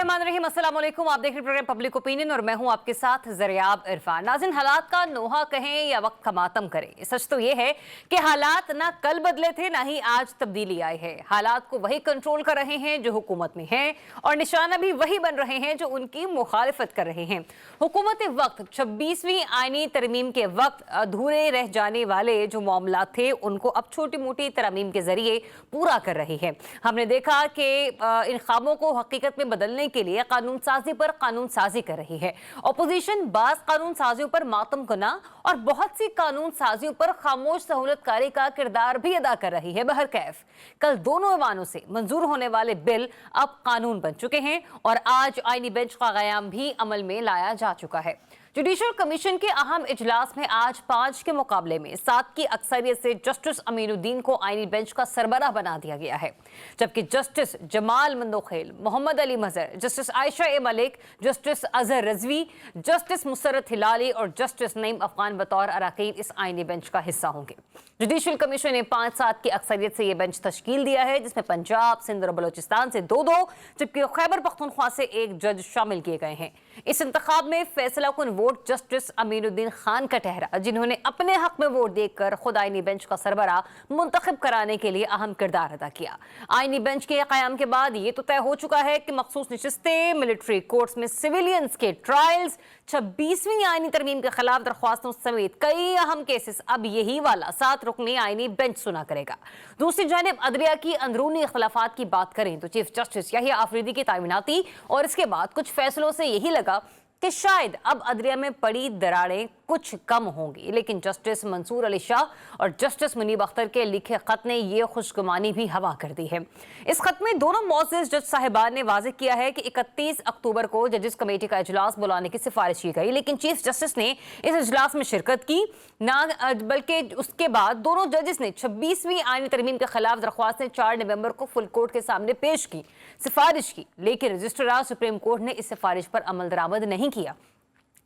बिस्मिल्लाहिर्रहमानिर्रहीम, अस्सलाम वालेकुम। आप देख रहे प्रोग्राम पब्लिक ओपिनियन और मैं हूं आपके साथ ज़रियाब इरफान। नाज़रीन, हालात का नोहा कहें या वक्त का मातम करें, सच तो ये है कि हालात ना कल बदले थे ना ही आज तब्दीली आई है। हालात को वही कंट्रोल कर रहे हैं जो हुकूमत में हैं और निशाना भी वही बन रहे हैं जो उनकी मुखालिफत कर रहे हैं। हुकूमत वक्त 26वीं आईनी तरमीम के वक्त अधूरे रह जाने वाले जो मामला थे उनको अब छोटी मोटी तरमीम के जरिए पूरा कर रही है। हमने देखा कि इन ख्वाबों को हकीकत में बदलने के लिए कानून साजी पर कानून साजी कर रही है। अपोजिशन बाज कानून साजियों पर मातम कना और बहुत सी कानून साजियों पर खामोश सहूलतकारी का किरदार भी अदा कर रही है। बहरकैफ कल दोनों ऐवानों से मंजूर होने वाले बिल अब कानून बन चुके हैं और आज आईनी बेंच का क़याम भी अमल में लाया जा चुका है। जुडिशल कमीशन के अहम इजलास में आज 5 के मुकाबले में 7 की अक्सरियत से जस्टिस अमीनुद्दीन को आईनी बेंच का सरबराह बना दिया गया है, जबकि जस्टिस जमाल मंदोखेल, मोहम्मद अली मजहर, जस्टिस आयशा ए मलिक, जस्टिस अजहर रजवी, जस्टिस मुसरत हिलाली और जस्टिस नईम अफगान बतौर अरकान इस आईनी बेंच का हिस्सा होंगे। जुडिशल कमीशन ने 5-7 की अक्सरियत से यह बेंच तश्कील दिया है, जिसमें पंजाब, सिंध और बलोचिस्तान से 2-2 जबकि खैबर पख्तूनख्वा से 1 जज शामिल किए गए हैं। इस इंतखाब में फैसला कुन वोट जस्टिस अमीनुद्दीन खान का ठहरा, जिन्होंने अपने हक में वोट देकर खुद आईनी बेंच का सरबराह मुंतखब कराने के लिए अहम किरदार अदा किया। आईनी बेंच के क़याम के बाद ये तो तय हो चुका है कि मखसूस नशिस्तें, मिलिट्री कोर्ट्स में सिविलियंस के ट्रायल्स, 26वीं आईनी तरमीम के खिलाफ दरख्वास्तों समेत कई अहम केसेस अब यही वाला 7 रुकनी आईनी बेंच सुना करेगा। दूसरी जानिब अदलिया की अंदरूनी इख्तलाफात की बात करें तो चीफ जस्टिस याहिया आफरीदी की तामीनाती और इसके बाद कुछ फैसलों से यही लगा कि शायद अब अदलिया में पड़ी दरारें कुछ कम होंगी, लेकिन जस्टिस मंसूर अली शाह और जस्टिस मुनीब अख्तर के लिखे खत ने यह खुशगुमानी भी हवा कर दी है। इस खत में दोनों मुअज़्ज़ज़ जज साहिबान ने वाज़ेह किया है कि 31 अक्टूबर को जजेस कमेटी का इजलास बुलाने की सिफारिश की गई, लेकिन चीफ जस्टिस ने इस इजलास में शिरकत की ना, बल्कि उसके बाद दोनों जजेस ने 26वीं आईनी तरमीम के खिलाफ दरख्वास्तें 4 नवंबर को फुल कोर्ट के सामने पेश की, सिफारिश की, लेकिन रजिस्ट्रार सुप्रीम कोर्ट ने इस सिफारिश पर अमल दरामद नहीं किया।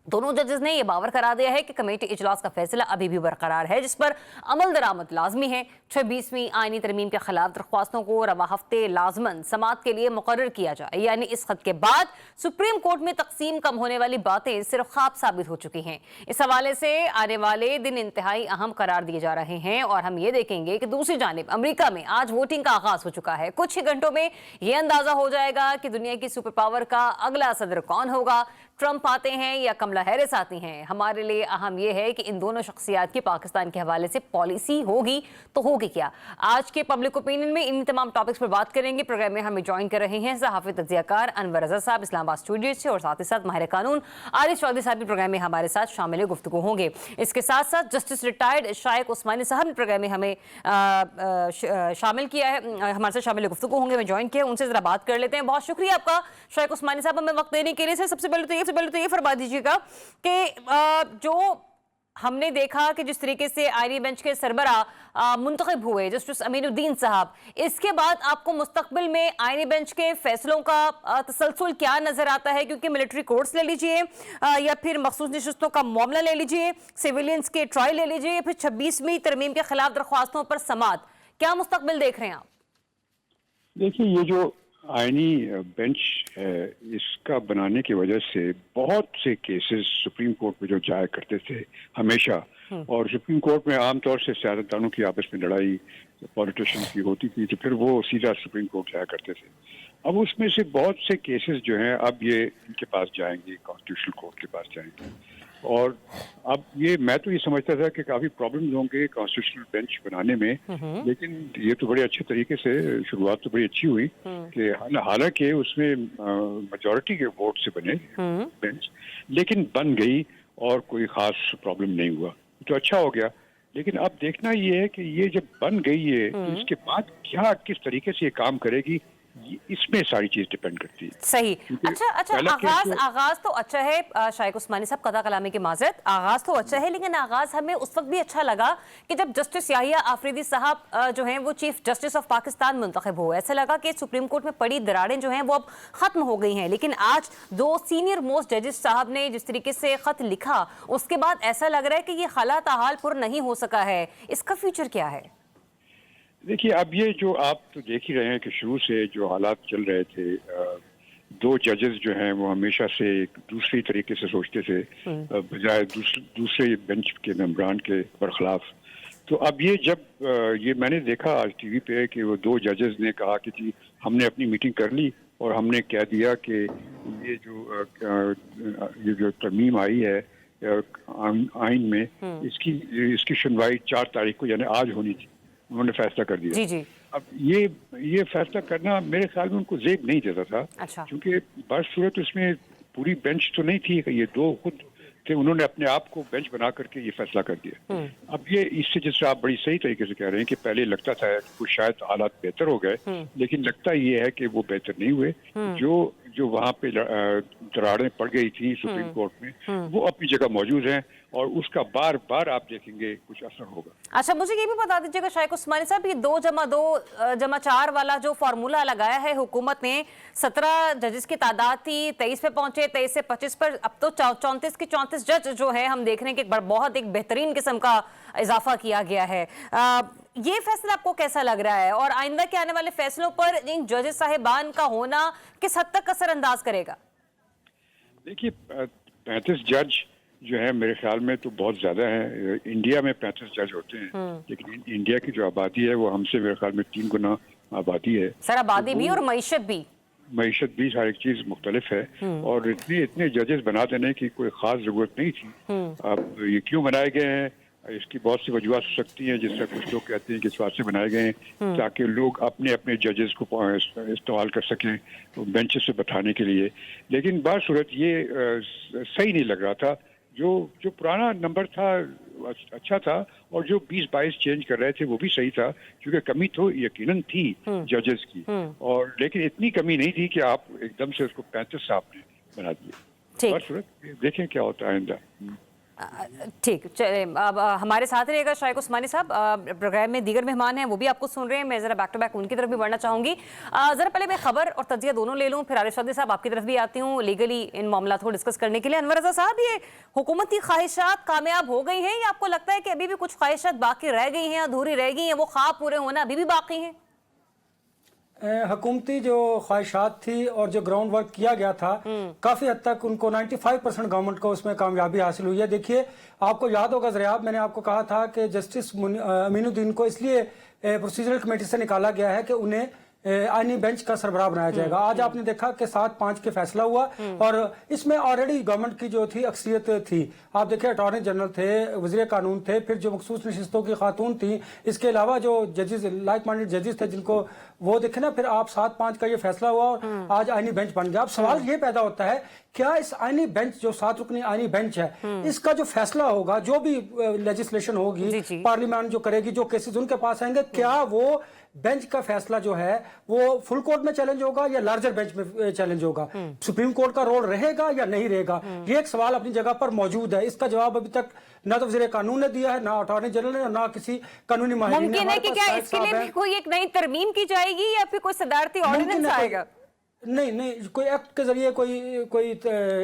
दोनों जजेस ने यह बावर करा दिया है कि कमेटी इजलास का फैसला अभी भी बरकरार है, जिस पर अमल दरामद लाजमी है। 26वीं आईनी तरमीम के खिलाफ दरख्वास्तों को रवा हफ्ते लाजमन समात के लिए मुकर्रर किया जाए, यानी इस खत के बाद सुप्रीम कोर्ट में तकसीम कम होने वाली बातें सिर्फ ख्वाब साबित हो चुकी हैं। इस हवाले से आने वाले दिन इंतहाई अहम करार दिए जा रहे हैं और हम ये देखेंगे कि दूसरी जानिब अमरीका में आज वोटिंग का आगाज हो चुका है। कुछ ही घंटों में यह अंदाजा हो जाएगा कि दुनिया की सुपर पावर का अगला सदर कौन होगा, ट्रंप आते हैं या कमला हैरिस आती हैं। हमारे लिए अहम यह है कि इन दोनों शख्सियात की पाकिस्तान के हवाले से पॉलिसी होगी तो होगी क्या। आज के पब्लिक ओपिनियन में इन तमाम टॉपिक्स पर बात करेंगे। प्रोग्राम में हमें ज्वाइन कर रहे हैं सहाफ़ी तज्ज़ियाकार अनवर रज़ा साहब इस्लामाबाद स्टूडियो से और साथ ही साथ माहिर कानून आरिफ चौधरी साहब भी प्रोग्राम में हमारे साथ शामिल गुफ्तगू होंगे। इसके साथ साथ जस्टिस रिटायर्ड शाइक उस्मानी साहब ने प्रोग्राम में हमें शामिल किया है, हमारे साथ शामिल गुफ्तगू होंगे, हमें ज्वाइन किया, उनसे ज़रा बात कर लेते हैं। बहुत शुक्रिया आपका शाइक उस्मानी साहब हमें वक्त देने के लिए। सबसे पहले तो ये फरमा दीजिएगा कि जो हमने देखा कि जिस तरीके से आईनी बेंच के सरबराह मुंतखब हुए जस्टिस अमीनुद्दीन साहब, इसके बाद आपको मुस्तकबिल में आईनी बेंच के फैसलों का तसलसल क्या नजर आता है? क्योंकि मिलिट्री कोर्ट्स ले लीजिए या फिर मखसूस नशिस्तों का मामला ले लीजिए, सिविलियंस के ट्रायल ले लीजिए या फिर 26वीं तरमीम के खिलाफ दरख्वास्तों पर समात, क्या मुस्तकबिल देख रहे हैं आप? देखिए, ये जो आईनी बेंच है इसका बनाने की वजह से बहुत से केसेस सुप्रीम कोर्ट में जो जाया करते थे हमेशा, और सुप्रीम कोर्ट में आमतौर से सियासतदानों की आपस में लड़ाई पॉलिटिशियन की होती थी तो फिर वो सीधा सुप्रीम कोर्ट जाया करते थे। अब उसमें से बहुत से केसेस जो हैं अब ये इनके पास जाएंगे, कॉन्स्टिट्यूशनल कोर्ट के पास जाएंगे। और अब ये मैं तो ये समझता था कि काफी प्रॉब्लम्स होंगे कॉन्स्टिट्यूशनल बेंच बनाने में, लेकिन ये तो बड़े अच्छे तरीके से शुरुआत तो बड़ी अच्छी हुई कि हालांकि उसमें मेजॉरिटी के वोट से बने बेंच, लेकिन बन गई और कोई खास प्रॉब्लम नहीं हुआ, तो अच्छा हो गया। लेकिन अब देखना ये है कि ये जब बन गई है तो इसके बाद क्या किस तरीके से ये काम करेगी, इसमें सारी चीज डिपेंड करती है। सही। अच्छा, आगाज तो अच्छा है शाइक उस्मानी साहब, कदा कलामी की माजरत, आगाज तो अच्छा है, लेकिन आगाज हमें उस वक्त भी अच्छा लगा कि जब जस्टिस याहिया आफरीदी साहब जो हैं वो चीफ जस्टिस ऑफ पाकिस्तान मुंतखब हुए। ऐसा लगा कि सुप्रीम कोर्ट में पड़ी दरारें जो हैं वो अब खत्म हो गई हैं, लेकिन आज 2 सीनियर मोस्ट जजेस साहब ने जिस तरीके से खत लिखा उसके बाद ऐसा लग रहा है कि ये हालात हाल पुर नहीं हो सका है। इसका फ्यूचर क्या है? देखिए, अब ये जो आप तो देख ही रहे हैं कि शुरू से जो हालात चल रहे थे दो जजेस जो हैं वो हमेशा से एक दूसरी तरीके से सोचते थे बजाय दूसरे बेंच के मेंबरान के बरखिलाफ। तो अब ये जब ये मैंने देखा आज टीवी पे कि वो दो जजेस ने कहा कि जी हमने अपनी मीटिंग कर ली और हमने कह दिया कि ये जो तरमीम आई है आइन में इसकी सुनवाई 4 तारीख को यानी आज होनी थी, उन्होंने फैसला कर दिया। जी जी। अब ये फैसला करना मेरे ख्याल में उनको जेब नहीं देता था। अच्छा। क्योंकि बदसूरत उसमें पूरी बेंच तो नहीं थी, ये दो खुद थे, उन्होंने अपने आप को बेंच बना करके ये फैसला कर दिया। अब ये इससे जैसे आप बड़ी सही तरीके से कह रहे हैं कि पहले लगता था कि कुछ शायद हालात बेहतर हो गए, लेकिन लगता ये है कि वो बेहतर नहीं हुए। जो वहाँ पे दरारें पड़ गई थी सुप्रीम कोर्ट में वो अपनी जगह मौजूद हैं और उसका बार बार आप देखेंगे कुछ असर होगा। अच्छा, मुझे ये भी बता दीजिएगा शाइख उस्मानी साहब, ये 2+2=4 वाला जो फॉर्मूला लगाया है हुकूमत ने, 17 जजेस की तादाद थी, 23 पे पहुंचे, 23 से 25 पर, अब तो 34 के 34 जज जो है हम देख रहे हैं कि बहुत एक बेहतरीन किस्म का इजाफा किया गया है। ये फैसला आपको कैसा लग रहा है और आइंदा के आने वाले फैसलों पर इन जजेस साहिबान का होना किस हद तक असर अंदाज करेगा? देखिए 35 जज जो है मेरे ख्याल में तो बहुत ज्यादा है। इंडिया में 35 जज होते हैं, लेकिन इंडिया की जो आबादी है वो हमसे मेरे ख्याल में 3 गुना आबादी है। सर आबादी भी और मईशत भी हर एक चीज मुख्तलिफ है और इतने जजेस बना देने की कोई खास जरूरत नहीं थी। अब ये क्यों बनाए गए हैं, इसकी बहुत सी वजूहत हो सकती हैं, जिससे कुछ लोग कहते हैं कि इस वास्ते बनाए गए हैं ताकि लोग अपने अपने जजेस को इस्तेमाल कर सकें बेंचेस से बैठाने के लिए। लेकिन बासूरत ये सही नहीं लग रहा था। जो पुराना नंबर था अच्छा था और जो 20-22 चेंज कर रहे थे वो भी सही था, क्योंकि कमी तो यकीनन थी जजेस की, और लेकिन इतनी कमी नहीं थी कि आप एकदम से उसको 35 आपने बना दिए। बासूरत देखें क्या होता है आइंदा। ठीक, चलिए अब हमारे साथ रहेगा शाइख उस्मानी साहब, प्रोग्राम में दीगर मेहमान हैं वो भी आपको सुन रहे हैं। मैं जरा बैक टू बैक उनकी तरफ भी बढ़ना चाहूंगी। जरा पहले मैं खबर और तजिया दोनों ले लूं, फिर आरिफ चौधरी साहब आपकी तरफ भी आती हूँ लीगली इन मामला को डिस्कस करने के लिए। अनवर रजा साहब, ये हुकूमती ख्वाहिशात कामयाब हो गई हैं या आपको लगता है कि अभी भी कुछ ख्वाहिशात बाकी रह गई हैं, अधूरी रह गई हैं, वो ख्वाब पूरे होना अभी भी बाकी हैं? हुकूमती जो ख्वाहिशात थी और जो ग्राउंड वर्क किया गया था काफी हद तक उनको 95% गवर्नमेंट को उसमें कामयाबी हासिल हुई है। देखिए आपको याद होगा ज़रियाब, मैंने आपको कहा था कि जस्टिस अमीनुद्दीन को इसलिए प्रोसीजरल कमेटी से निकाला गया है कि उन्हें आईनी बेंच का सरबराह बनाया जाएगा। आज आपने देखा कि 7-5 के फैसला हुआ और इसमें ऑलरेडी गवर्नमेंट की जो थी अक्सरियत थी। आप देखिए अटॉर्नी जनरल थे, वज़ीर कानून थे, फिर जो मखसूस नशिस्तों की खातून थी, इसके अलावा जो जजेस लाइक माइंडेड जजेस थे जिनको वो देखे ना, फिर आप 7-5 का ये फैसला हुआ और आज आईनी बेंच बन गया। अब सवाल ये पैदा होता है, क्या इस आईनी बेंच जो 7 रुकनी आईनी बेंच है, इसका जो फैसला होगा, जो भी लेजिस्लेशन होगी पार्लियामेंट जो करेगी, जो केसेस उनके पास आएंगे, क्या वो बेंच का फैसला जो है वो फुल कोर्ट में चैलेंज होगा या लार्जर बेंच में चैलेंज होगा? सुप्रीम कोर्ट का रोल रहेगा या नहीं रहेगा? ये एक सवाल अपनी जगह पर मौजूद है। इसका जवाब अभी तक ना तो वज़ीर कानून ने दिया है, ना अटॉर्नी जनरल ने, ना किसी कानूनी माहिर ने। मुमकिन है कि क्या इसके लिए भी कोई एक नई तरमीम की जाएगी या फिर कोई सदारती ऑर्डिनेंस आएगा? नहीं, कोई एक्ट के जरिए कोई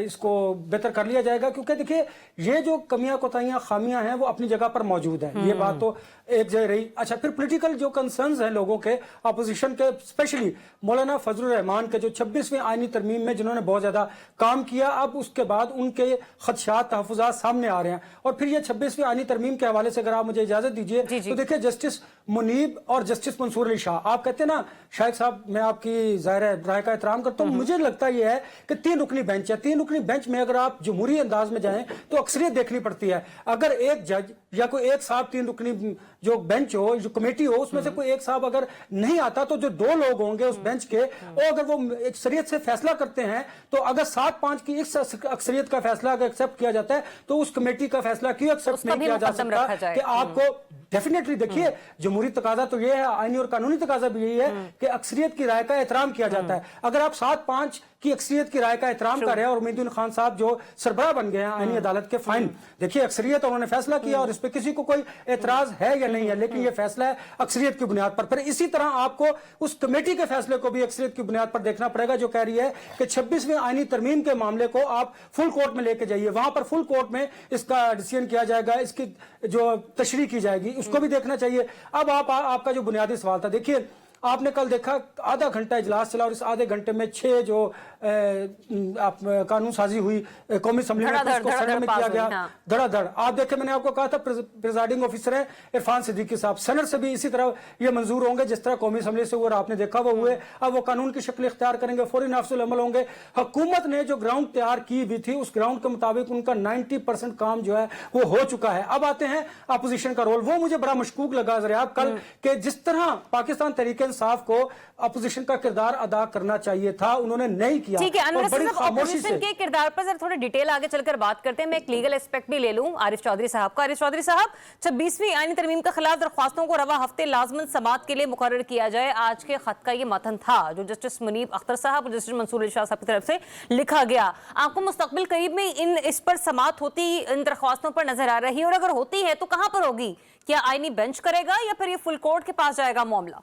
इसको बेहतर कर लिया जाएगा, क्योंकि देखिए ये जो कमियां कोताहियां खामियां हैं वो अपनी जगह पर मौजूद है। ये बात तो एक जगह रही। अच्छा, फिर पॉलिटिकल जो कंसर्न्स हैं लोगों के, अपोजिशन के, स्पेशली मौलाना फजलुर रहमान के जो 26वीं आईनी तरमीम में जिन्होंने बहुत ज्यादा काम किया, अब उसके बाद उनके खदशात तहफ़्फ़ुज़ात सामने आ रहे हैं। और फिर ये 26वीं आईनी तरमीम के हवाले से अगर आप मुझे इजाजत दीजिए तो देखिए जस्टिस मुनीब और जस्टिस मंसूर अली शाह, आप कहते हैं ना शाइख साहब, मैं आपकी ज़ाहिर राय का एहतराम करता हूँ, मुझे लगता यह है कि 3 रुकनी बेंच है। 3 रुकनी बेंच में अगर आप जमहूरी अंदाज में जाएं तो अक्सरियत देखनी पड़ती है। अगर एक जज या कोई एक साहब 3 रुकनी जो बेंच हो, जो कमेटी हो, उसमें से कोई एक साहब अगर नहीं आता तो जो 2 लोग होंगे उस बेंच के, और अगर वो एक शरीयत से फैसला करते हैं तो अगर 7-5 की इस अक्सरियत का फैसला अगर एक्सेप्ट किया जाता है तो उस कमेटी का फैसला क्यों एक्सेप्ट नहीं किया जा सकता? कि आपको डेफिनेटली देखिए जमहूरी तकाजा तो ये है, आईनी और कानूनी तकाजा भी यही है कि अक्सरियत की राय का एहतराम किया जाता है। अगर आप 7-5 की अक्सरियत की राय का एहतराम कर रहे हैं और उम्मीदुद्दीन खान साहब जो सरबराह बन गए हैं आईनी अदालत के, फाइन, देखिए अक्सरियत उन्होंने फैसला किया और इस पे किसी को कोई एतराज है या नहीं है, लेकिन ये फैसला है अक्सरियत की बुनियाद पर। फिर इसी तरह आपको उस कमेटी के फैसले को भी अक्सरियत की बुनियाद पर देखना पड़ेगा, जो कह रही है कि 26वीं आईनी तरमीम के मामले को आप फुल कोर्ट में लेके जाइए, वहां पर फुल कोर्ट में इसका डिसीजन किया जाएगा, इसकी जो तशरीह की जाएगी उसको भी देखना चाहिए। अब आपका जो बुनियादी सवाल था, देखिए आपने कल देखा आधा घंटा इजलास चला और इस आधे घंटे में 6 जो कानून साजी हुई कौमी असम्बली में, धड़ाधड़, उसको धड़ाधड़ सेनेट में पास किया हुई, गया हाँ। धड़ाधड़। आप देखें, मैंने आपको कहा था प्रिजाइडिंग ऑफिसर है इरफान सिद्दीकी साहब, सेनेट से भी इसी तरह ये मंजूर होंगे जिस तरह कौमी असम्बली से हुए और आपने देखा वो हुए। अब वो कानून की शक्ल इख्तियार करेंगे, फौरी नाफिजुल अमल होंगे। हुकूमत ने जो ग्राउंड तैयार की हुई थी उस ग्राउंड के मुताबिक उनका 90% काम जो है वो हो चुका है। अब आते हैं अपोजिशन का रोल। वो मुझे बड़ा मशकूक लगा ज़रियाब कल कि जिस तरह पाकिस्तान तहरीक इंसाफ को अपोजिशन का किरदार अदा करना चाहिए था उन्होंने नहीं किया। ठीक है, अनवर और बड़ी साहब, खामोशी अपोजिशन से के किरदार पर जरा थोड़े डिटेल आगे चलकर बात करते हैं। मैं एक लीगल एस्पेक्ट भी ले लूं आरिफ चौधरी साहब का। आरिफ चौधरी साहब, 26वीं आईनी तरमीम के खिलाफ दरख्वास्तों को रवा हफ्ते लाजमन समाअत के लिए मुकर्रर किया जाए, आज के खत का ये मतन था जो जस्टिस मुनीब अख्तर साहब और जस्टिस मंसूर अली शाह साहब की तरफ से लिखा गया। आपको मुस्तकबिल करीब में इस पर समाअत होती इन दरख्वास्तों पर नजर आ रही है, और अगर होती है तो कहां पर होगी? क्या आईनी बेंच करेगा या फिर ये फुल कोर्ट के पास जाएगा मामला?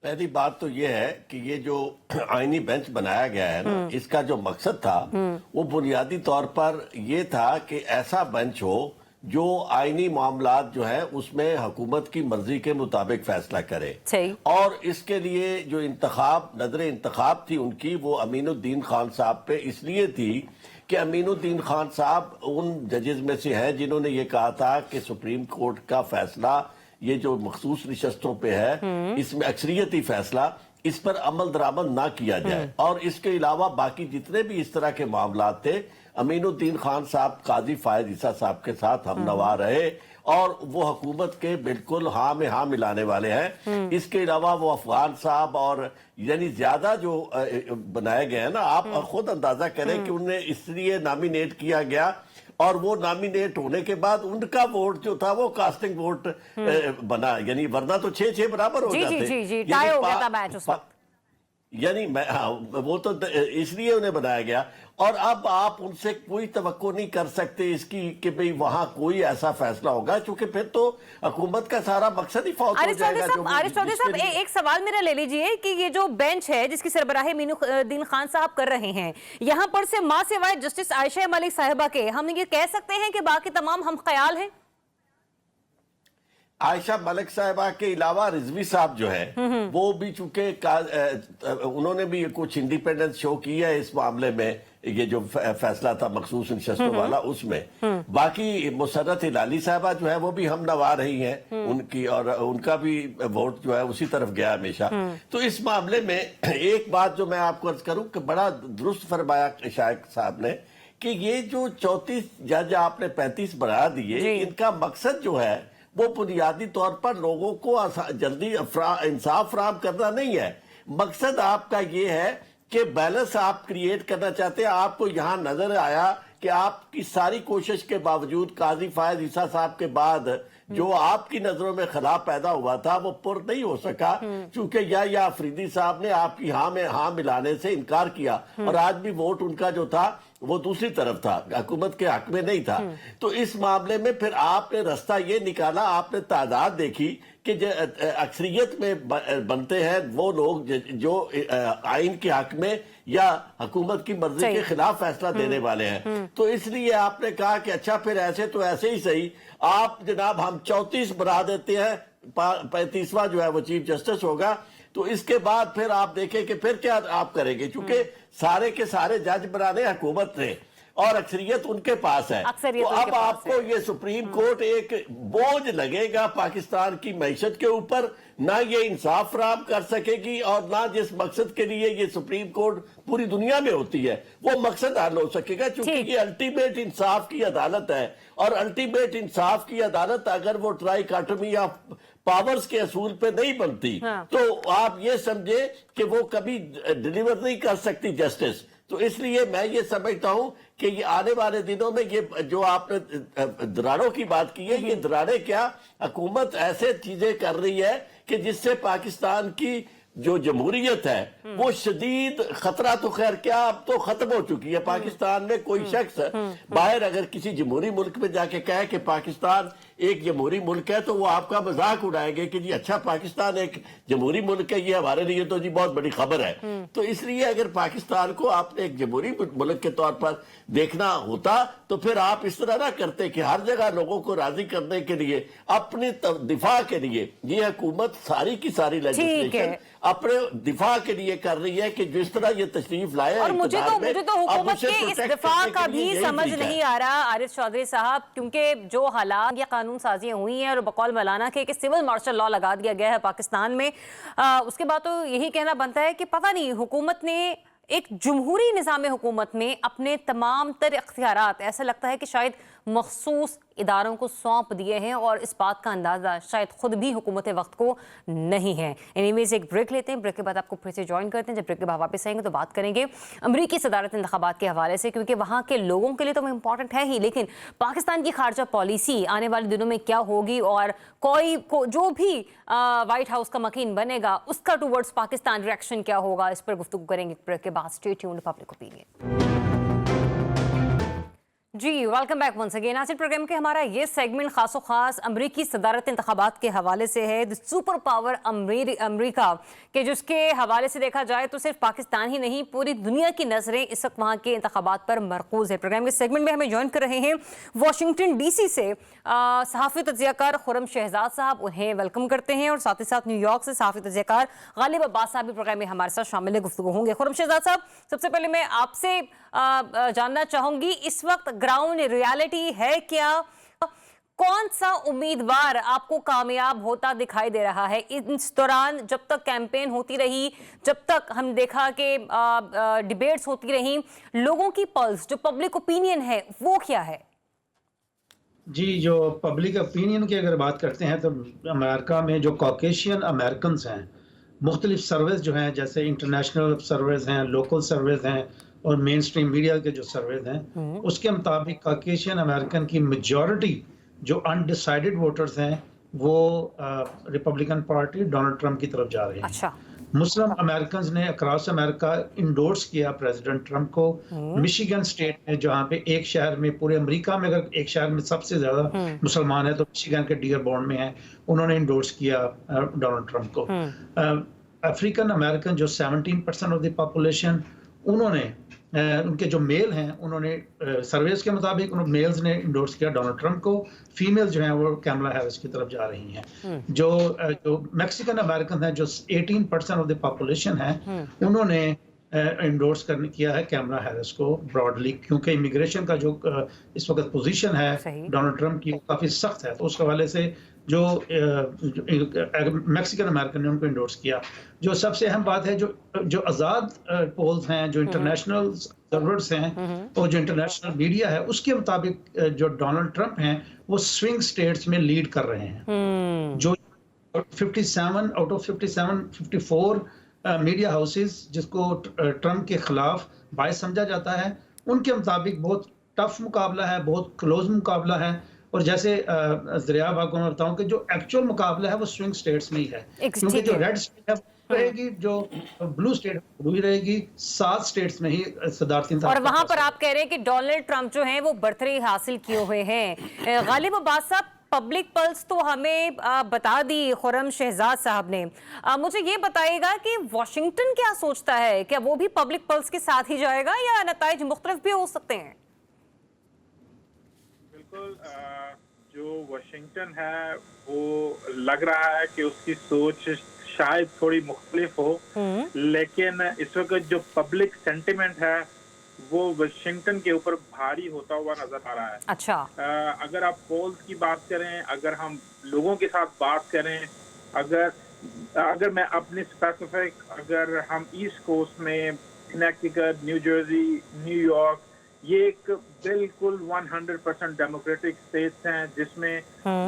पहली बात तो ये है कि ये जो आईनी बेंच बनाया गया है ना, इसका जो मकसद था वो बुनियादी तौर पर ये था कि ऐसा बेंच हो जो आईनी मामलात जो है उसमें हुकूमत की मर्जी के मुताबिक फैसला करे। सही। और इसके लिए जो नजर इंतखाब थी उनकी, वो अमीनुद्दीन खान साहब पे इसलिए थी कि अमीनुद्दीन खान साहब उन जजेस में से हैं जिन्होंने ये कहा था कि सुप्रीम कोर्ट का फैसला ये जो मखसूस निशस्तों पे है इसमें अक्सरियती फैसला, इस पर अमल दरामद ना किया जाए। और इसके अलावा बाकी जितने भी इस तरह के मामलात थे, अमीनुद्दीन खान साहब काजी फायद ईसा साहब के साथ हम नवा रहे और वो हुकूमत के बिल्कुल हाँ में हाँ मिलाने वाले हैं। इसके अलावा वो अफगान साहब और यानी ज्यादा जो बनाए गए हैं ना, आप खुद अंदाजा करें कि उन्हें इसलिए नॉमिनेट किया गया और वो नॉमिनेट होने के बाद उनका वोट जो था वो कास्टिंग वोट बना, यानी वरना तो 6-6 बराबर हो जाते। जी, टाई हो गया था मैच उस वक्त। यानी वो तो इसलिए उन्हें बनाया गया। और अब आप उनसे कोई तवक्को नहीं कर सकते इसकी कि भाई वहां कोई ऐसा फैसला होगा, क्योंकि फिर तो हुकूमत का सारा मकसद ही फौत हो जाएगा। आरिफ चौधरी साहब, एक सवाल मेरा ले लीजिए कि ये जो बेंच है जिसकी सरबराही मीनुद्दीन खान साहब कर रहे हैं, यहाँ पर से मां सिवाय जस्टिस आयशा मलिक साहिबा के हम ये कह सकते हैं कि बाकी तमाम हम ख्याल हैं? आयशा मलिक साहिबा के अलावा रिजवी साहब जो है वो भी चूंकि उन्होंने भी कुछ इंडिपेंडेंस शो की है इस मामले में, ये जो फैसला था मखसूस नशस्तों वाला उसमें। बाकी मुसर्रत हिलाली साहिबा जो है वो भी हम नवा रही हैं उनकी, और उनका भी वोट जो है उसी तरफ गया हमेशा। तो इस मामले में एक बात जो मैं आपको अर्ज करूं कि बड़ा दुरुस्त फरमाया शायक साहब ने कि ये जो 34 जज आपने 35 बढ़ा दिए, इनका मकसद जो है वो बुनियादी तौर पर लोगों को जल्दी इंसाफ फराहम करना नहीं है। मकसद आपका ये है कि बैलेंस आप क्रिएट करना चाहते हैं। आपको यहाँ नजर आया कि आपकी सारी कोशिश के बावजूद काजी फायद ईसा साहब के बाद जो आपकी नजरों में खिलाफ पैदा हुआ था वो पुर नहीं हो सका, क्योंकि या अफरीदी साहब ने आपकी हाँ में हाँ मिलाने से इनकार किया और आज भी वोट उनका जो था वो दूसरी तरफ था, हुकूमत के हक में नहीं था। तो इस मामले में फिर आपने रास्ता ये निकाला, आपने तादाद देखी कि अक्सरियत में बनते हैं वो लोग जो आइन के हक में या हुकूमत की मर्जी के खिलाफ फैसला देने वाले हैं। तो इसलिए आपने कहा कि अच्छा फिर ऐसे तो ऐसे ही सही, आप जनाब हम 34 बढ़ा देते हैं, 35वां जो है वो चीफ जस्टिस होगा। तो इसके बाद फिर आप देखें कि फिर क्या आप करेंगे, क्योंकि सारे के सारे जज बनाने हुकूमत ने और अक्सरियत उनके पास है। तो अब आपको ये सुप्रीम कोर्ट एक बोझ लगेगा पाकिस्तान की मैशत के ऊपर, ना ये इंसाफ फराहम कर सकेगी और ना जिस मकसद के लिए ये सुप्रीम कोर्ट पूरी दुनिया में होती है वो मकसद हल हो सकेगा, क्योंकि ये अल्टीमेट इंसाफ की अदालत है। और अल्टीमेट इंसाफ की अदालत अगर वो ट्राइकोटोमी या पावर्स के असूल पे नहीं बनती तो आप ये समझे कि वो कभी डिलीवर नहीं कर सकती जस्टिस। तो इसलिए मैं ये समझता हूं कि ये आने वाले दिनों में ये जो आपने दरारों की बात की है, ये दरारें क्या, हुकूमत ऐसे चीजें कर रही है कि जिससे पाकिस्तान की जो जमहूरियत है वो शदीद खतरा, तो खैर क्या अब तो खत्म हो चुकी है। पाकिस्तान में कोई शख्स बाहर अगर किसी जमहूरी मुल्क में जाके कहे कि पाकिस्तान ایک جمہوری ملک ہے تو وہ آپ کا مذاق اڑائیں گے کہ جی اچھا پاکستان ایک جمہوری ملک ہے، یہ ہمارے لیے تو جی بہت بڑی خبر ہے. تو اس لیے اگر پاکستان کو آپ نے ایک جمہوری ملک کے طور پر دیکھنا ہوتا تو پھر آپ اس طرح نہ کرتے کہ ہر جگہ لوگوں کو راضی کرنے کے لیے، اپنے دفاع کے لیے، یہ حکومت ساری کی ساری لیجسلیشن اپنے دفاع کے لیے کر رہی ہے کہ جس طرح یہ تشریف لائے. اور مجھے تو حکومت کے اس دفاع کا بھی سمجھ نہیں آ رہا عارف چودھری صاحب، کیونکہ جو حالات یا قانون سازیاں ہوئی ہیں اور بقول مولانا کے کہ سول مارشل لا لگا دیا گیا ہے پاکستان میں، اس کے بعد تو یہی کہنا بنتا ہے کہ پتہ نہیں حکومت نے ایک جمہوری نظام حکومت میں اپنے تمام تر اختیارات ایسا لگتا ہے کہ شاید مخصوص اداروں کو سونپ دیے ہیں، اور اس بات کا اندازہ شاید خود بھی حکومت وقت کو نہیں ہے. اینی ویز ایک بریک لیتے ہیں، بریک کے بعد آپ کو پھر سے جوائن کرتے ہیں. جب بریک کے بعد واپس آئیں گے تو بات کریں گے امریکی صدارت انتخابات کے حوالے سے، کیونکہ وہاں کے لوگوں کے لیے تو وہ امپورٹنٹ ہے ہی، لیکن پاکستان کی خارجہ پالیسی آنے والے دنوں میں کیا ہوگی، اور کوئی جو بھی وائٹ ہاؤس کا مکین بنے گا اس کا ٹورڈز پاکستان ریئیکشن کیا ہوگا، اس پر گفتگو کریں گے بریک کے بعد. Stay tuned public opinion. جی ویلکم بیک ونس اگین. آج پروگرام کے ہمارا یہ سیگمنٹ خاص و خاص امریکی صدارت انتخابات کے حوالے سے ہے. سپر پاور امریکہ کہ جس کے حوالے سے دیکھا جائے تو صرف پاکستان ہی نہیں پوری دنیا کی نظریں اس وقت وہاں کے انتخابات پر مرکوز ہے. پروگرام کے سیگمنٹ میں ہمیں جوائن کر رہے ہیں واشنگٹن ڈی سی سے صحافی تجزیہ کار خرم شہزاد صاحب، انہیں ویلکم کرتے ہیں. اور ساتھ ہی ساتھ نیو یارک سے صحافی تجزیہ کار غالب عباس صاحب بھی پروگرام میں ہمارے ساتھ شامل گفتگو ہوں گے. خرم شہزاد صاحب، سب سے پہلے میں آپ سے جاننا چاہوں گی اس وقت گراؤنڈ ریالٹی ہے کیا؟ کون سا امیدوار آپ کو کامیاب ہوتا دکھائی دے رہا ہے اس دوران، جب تک کیمپین ہوتی رہی، جب تک ہم دیکھا کہ ڈیبیٹس ہوتی رہیں، لوگوں کی پلس جو پبلک اوپینین ہے وہ کیا ہے؟ جی، جو پبلک اوپینین کی اگر بات کرتے ہیں تو امریکہ میں جو کاکیشین امریکنز ہیں، مختلف سرویز جو ہیں جیسے انٹرنیشنل سرویز ہیں، لوکل سرویز ہیں اور مین سٹریم میڈیا کے جو سرویز ہیں، اس کے مطابق کاکیشین امریکن کی میجورٹی جو انڈیسائیڈڈ ووٹرز ہیں وہ ریپبلکن پارٹی ڈونلڈ ٹرمپ کی طرف جا رہے ہیں. اچھا، مسلم امریکنز نے اکراس امریکہ انڈورس کیا پریزیڈنٹ ٹرمپ کو. مشیگن سٹیٹ میں جہاں پہ ایک شہر میں پورے امریکہ میں اگر ایک شہر میں سب سے زیادہ مسلمان ہیں تو مشیگن کے ڈیئر بورن میں ہیں، انہوں نے انڈورس کیا ڈونلڈ ٹرمپ کو. افریقن امریکن جو 17% آف دی پاپولیشن، انہوں نے ان کے جو میل ہیں انہوں نے سرویز کے مطابق میلز نے انڈورس کیا ڈونلڈ ٹرمپ کو. فیمیل جو ہیں وہ کیملا ہیرس کی طرف جا رہی ہیں. جو میکسیکن امریکن ہیں جو 18% آف دی پاپولیشن ہیں، انہوں نے انڈورس کیا ہے کیملا ہیرس کو براڈلی، کیونکہ امیگریشن کا جو اس وقت پوزیشن ہے ڈونلڈ ٹرمپ کی کافی سخت ہے، تو اس حوالے سے جو میکسیکن امریکن نے ان کو انڈورس کیا. جو سب سے اہم بات ہے جو آزاد پولز ہیں، جو انٹرنیشنل سرورز ہیں اور جو انٹرنیشنل میڈیا ہے، اس کے مطابق جو ڈونلڈ ٹرمپ ہیں وہ سوئنگ سٹیٹس میں لیڈ کر رہے ہیں. جو 57 آؤٹ آف 54 میڈیا ہاؤسز جس کو ٹرمپ کے خلاف باعث سمجھا جاتا ہے، ان کے مطابق بہت ٹف مقابلہ ہے، بہت کلوز مقابلہ ہے. اور جیسے ذریعہ آپ کو میں بتاؤں کہ جو ایکچوئل مقابلہ ہے وہ سوئنگ سٹیٹس میں ہی ہے، کیونکہ جو ریڈ سٹیٹ ہے وہ رہے گی، جو بلو سٹیٹ وہ بھی رہے گی. 7 سٹیٹس میں ہی صدارتی انتخاب، اور وہاں پر آپ کہہ رہے ہیں کہ ڈونلڈ ٹرمپ جو ہیں وہ برتری حاصل کیے ہوئے ہیں. غالب عباس صاحب، پبلک پلس تو ہمیں بتا دی خرم شہزاد صاحب نے، مجھے یہ بتائیے گا کہ واشنگٹن کیا سوچتا ہے؟ کیا وہ بھی پبلک پلس کے ساتھ ہی جائے گا یا نتائج مختلف بھی ہو سکتے ہیں؟ بالکل، جو واشنگٹن ہے وہ لگ رہا ہے کہ اس کی سوچ شاید تھوڑی مختلف ہو، لیکن اس وقت جو پبلک سینٹیمنٹ ہے وہ واشنگٹن کے اوپر بھاری ہوتا ہوا نظر آ رہا ہے. اچھا، اگر آپ پولز کی بات کریں، اگر ہم لوگوں کے ساتھ بات کریں، اگر میں اپنی اسپیسیفک، اگر ہم ایسٹ کوسٹ میں Connecticut, new Jersey, new York, یہ ایک بالکل 100% ڈیموکریٹک اسٹیٹس ہیں جس میں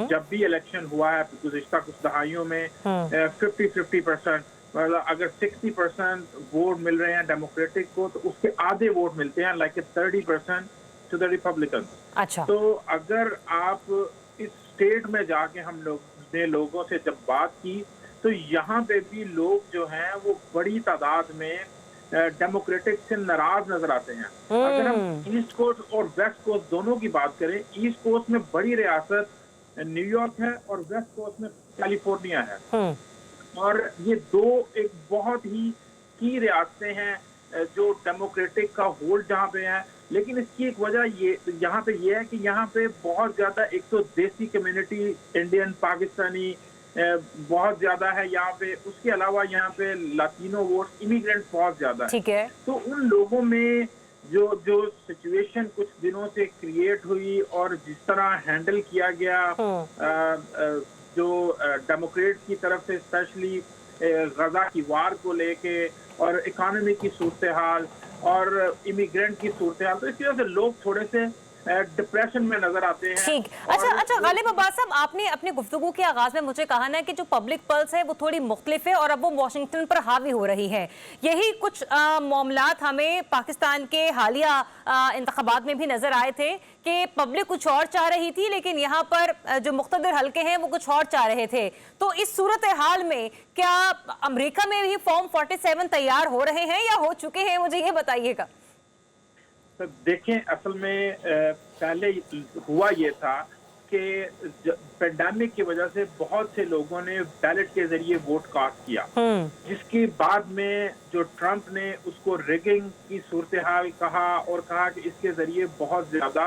جب بھی الیکشن ہوا ہے گزشتہ کچھ دہائیوں میں 50% مطلب اگر 60% ووٹ مل رہے ہیں ڈیموکریٹک کو تو اس کے آدھے ووٹ ملتے ہیں لائک 30% ٹو دا ریپبلکن. اچھا، تو اگر آپ اس اسٹیٹ میں جا کے ہم لوگ نے لوگوں سے جب بات کی تو یہاں پہ بھی لوگ جو ہیں وہ بڑی تعداد میں ڈیموکریٹک سے ناراض نظر آتے ہیں. اگر ہم ایسٹ کوسٹ اور ویسٹ کوسٹ دونوں کی بات کریں، ایسٹ کوسٹ میں بڑی ریاست न्यूयॉर्क है और वेस्ट कोस्ट में कैलिफोर्निया है। और ये दो एक बहुत ही की रियासतें हैं जो डेमोक्रेटिक का होल्ड जहाँ पे है। लेकिन इसकी एक वजह ये यहाँ पे ये है कि यहाँ पे बहुत ज्यादा एक तो देसी कम्युनिटी इंडियन पाकिस्तानी बहुत ज्यादा है यहाँ पे, उसके अलावा यहाँ पे लातिनो वोट इमिग्रेंट बहुत ज्यादा है। ठीक है। तो उन लोगों में जो सिचुएशन कुछ दिनों से क्रिएट हुई और जिस तरह हैंडल किया गया जो डेमोक्रेट की तरफ से स्पेशली गजा की वार को लेके और इकोनॉमी की सूरत हाल और इमिग्रेंट की सूरत हाल, तो इसकी वजह से लोग थोड़े से डिप्रेशन में नजर आते हैं। ठीक। अच्छा गालिब अब्बास साहब, आपने अपने गुफ्तगू के आगाज में मुझे कहा ना कि जो पब्लिक पल्स है वो थोड़ी मुख्तलिफ है और अब वो वॉशिंगटन पर हावी हो रही है। यही कुछ मामलात हमें पाकिस्तान के हालिया इंतखाबात में भी नजर आए थे कि पब्लिक कुछ और चाह रही थी, लेकिन यहाँ पर जो मुख्तदर हल्के हैं वो कुछ और चाह रहे थे। तो इस सूरत हाल में क्या अमेरिका में भी फॉर्म 47 तैयार हो रहे हैं या हो चुके हैं, मुझे ये बताइएगा। देखें, असल में पहले हुआ ये था कि पेंडेमिक की वजह से बहुत से लोगों ने बैलेट के जरिए वोट कास्ट किया, जिसके बाद में जो ट्रंप ने उसको रिगिंग की सूरत हाल कहा और कहा कि इसके जरिए बहुत ज्यादा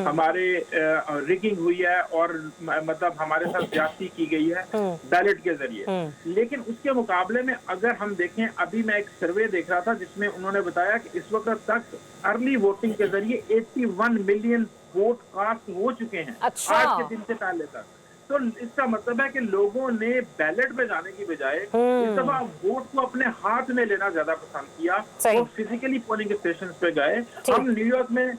हमारे रिगिंग हुई है और मतलब हमारे साथ ज्यादती की गई है बैलेट के जरिए। लेकिन उसके मुकाबले में अगर हम देखें, अभी मैं एक सर्वे देख रहा था जिसमें उन्होंने बताया कि इस वक्त तक अर्ली वोटिंग के जरिए 81 मिलियन वोट कास्ट हो चुके हैं। अच्छा। आज के दिन से पहले तक। तो इसका मतलब है कि लोगों ने बैलेट पे जाने की बजाय इस दफा वोट को अपने हाथ में लेना ज्यादा पसंद किया और फिजिकली पोलिंग स्टेशन पे गए। हम न्यूयॉर्क में